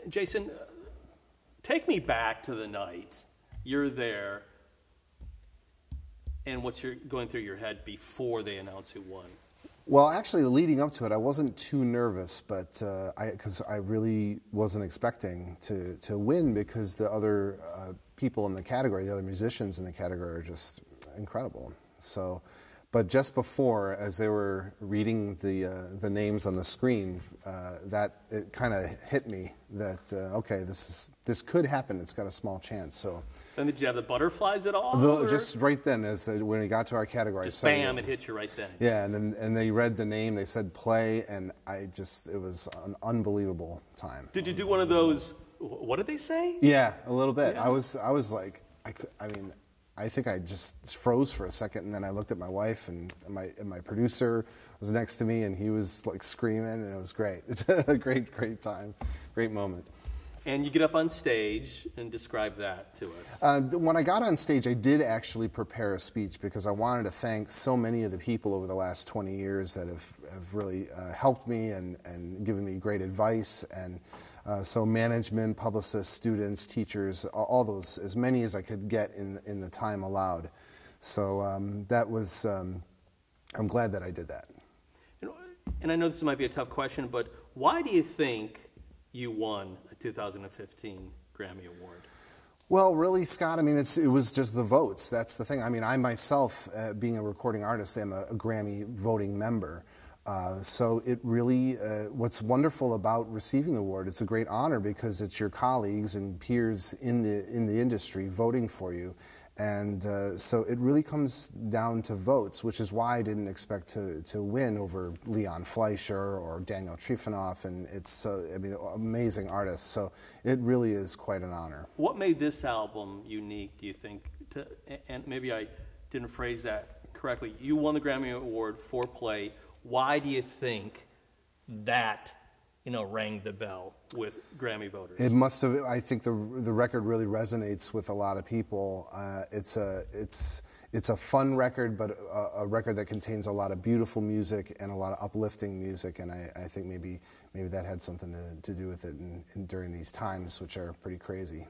Jason, take me back to the night. You're there, and what's going through your head before they announce who won? Well, actually, leading up to it, I wasn't too nervous, but because I really wasn't expecting to win, because the other people in the category, the other musicians in the category, are just incredible. So, but just before, as they were reading the names on the screen, that it kind of hit me that okay, this could happen. It's got a small chance. So. And did you have the butterflies at all? Just right then, when it got to our category. Just bam, it hit you right then. Yeah, and they read the name, they said play, and it was an unbelievable time. Did you do one of those, what did they say? Yeah, a little bit. Yeah. I was like, I think I just froze for a second, and then I looked at my wife, and my producer was next to me, and he was like screaming, and it was great. It's a great time, great moment. And you get up on stage and describe that to us. When I got on stage, I did actually prepare a speech, because I wanted to thank so many of the people over the last 20 years that have really helped me and given me great advice. And so management, publicists, students, teachers, all those, as many as I could get in the time allowed. So that was, I'm glad that I did that. And I know this might be a tough question, but why do you think you won a 2015 Grammy Award? Well, really, Scott, I mean, it was just the votes. That's the thing. I mean, I myself, being a recording artist, am a Grammy voting member. So it really, what's wonderful about receiving the award, it's a great honor, because it's your colleagues and peers in the industry voting for you. And so it really comes down to votes, which is why I didn't expect to win over Leon Fleischer or Daniel Trifanoff, and it's amazing artists. So it really is quite an honor. What made this album unique, do you think? And maybe I didn't phrase that correctly. You won the Grammy Award for Play. Why do you think that rang the bell with Grammy voters? It must have. I think the record really resonates with a lot of people. It's a fun record, but a record that contains a lot of beautiful music and a lot of uplifting music. And I think maybe that had something to do with it during these times, which are pretty crazy.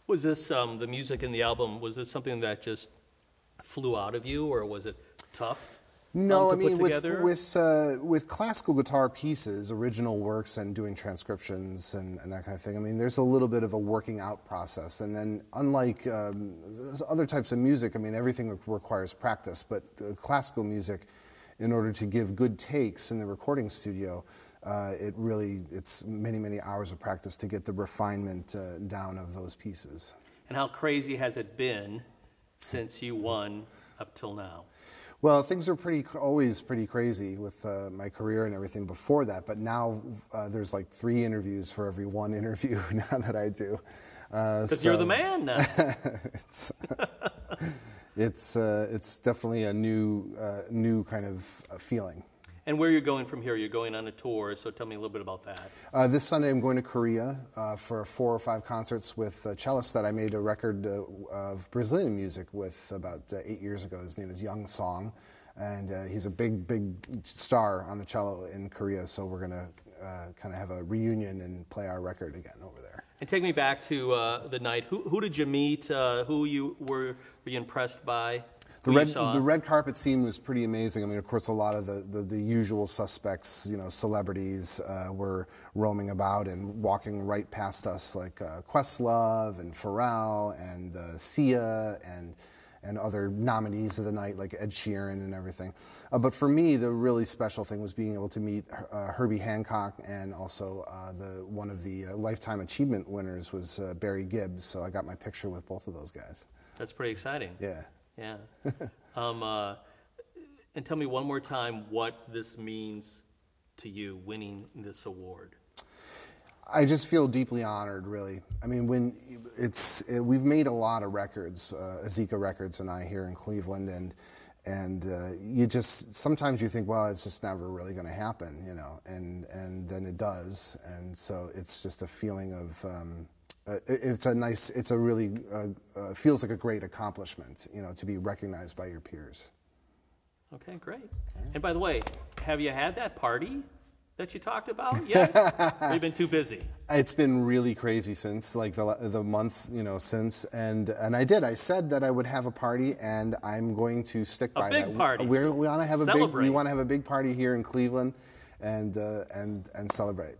Was this the music in the album? Was this something that just flew out of you, or was it tough? No, I mean, with classical guitar pieces, original works, and doing transcriptions and that kind of thing, I mean, there's a little bit of a working out process. And then, unlike other types of music, I mean, everything requires practice. But classical music, in order to give good takes in the recording studio, it's many hours of practice to get the refinement down of those pieces. And how crazy has it been since you won up till now? Well, things are always pretty crazy with my career and everything before that, but now there's like 3 interviews for every 1 interview now that I do. Because you're the man now. It's definitely a new kind of feeling. And where you're going from here? You're going on a tour, so tell me a little bit about that. This Sunday I'm going to Korea for 4 or 5 concerts with a cellist that I made a record of Brazilian music with about 8 years ago. His name is Young Song, and he's a big star on the cello in Korea, so we're going to kind of have a reunion and play our record again over there. And take me back to the night. Who did you meet? Who were you impressed by? The red carpet scene was pretty amazing. I mean, of course, a lot of the usual suspects, celebrities were roaming about and walking right past us, like Questlove and Pharrell and Sia and other nominees of the night, like Ed Sheeran and everything. But for me, the really special thing was being able to meet Herbie Hancock, and also one of the Lifetime Achievement winners was Barry Gibbs. So I got my picture with both of those guys. That's pretty exciting. Yeah. Yeah. And tell me one more time what this means to you, winning this award. I just feel deeply honored, really. I mean, we've made a lot of records, Azika Records and I here in Cleveland, and sometimes you think, well, it's just never really going to happen, and then it does, and so it's just a feeling of. Feels like a great accomplishment, to be recognized by your peers. Okay, great. And by the way, have you had that party that you talked about yet? Or you've been too busy? It's been really crazy since like the month, since, and I said that I would have a party, and I'm going to stick by that. A big party. We want to have Celebrate. we want to have a big party here in Cleveland, and celebrate.